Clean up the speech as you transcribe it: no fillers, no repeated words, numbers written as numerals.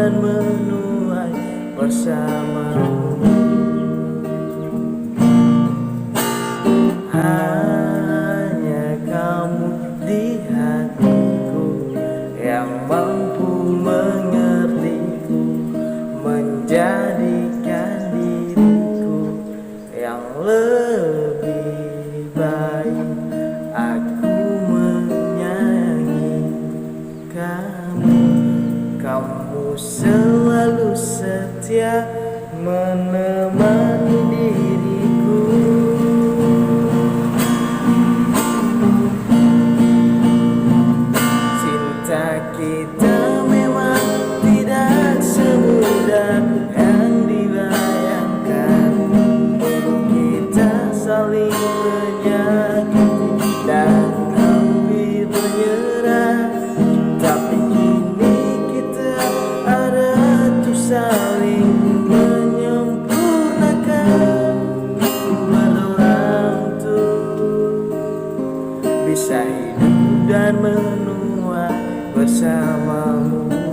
dan menuai bersamamu. Hanya kamu di hatiku yang mampu mengertiku, menjadikan diriku yang lebih baik. Aku menyayangi kamu, kamu selalu setia menemani diriku. Cinta kita memang tidak semudah yang dibayangkan. Kita saling menyakiti dan hampir menyerah, tapi kini kita ada untuk saling menyempurnakan. Berdoa untuk bisa hidup dan menuai bersamamu.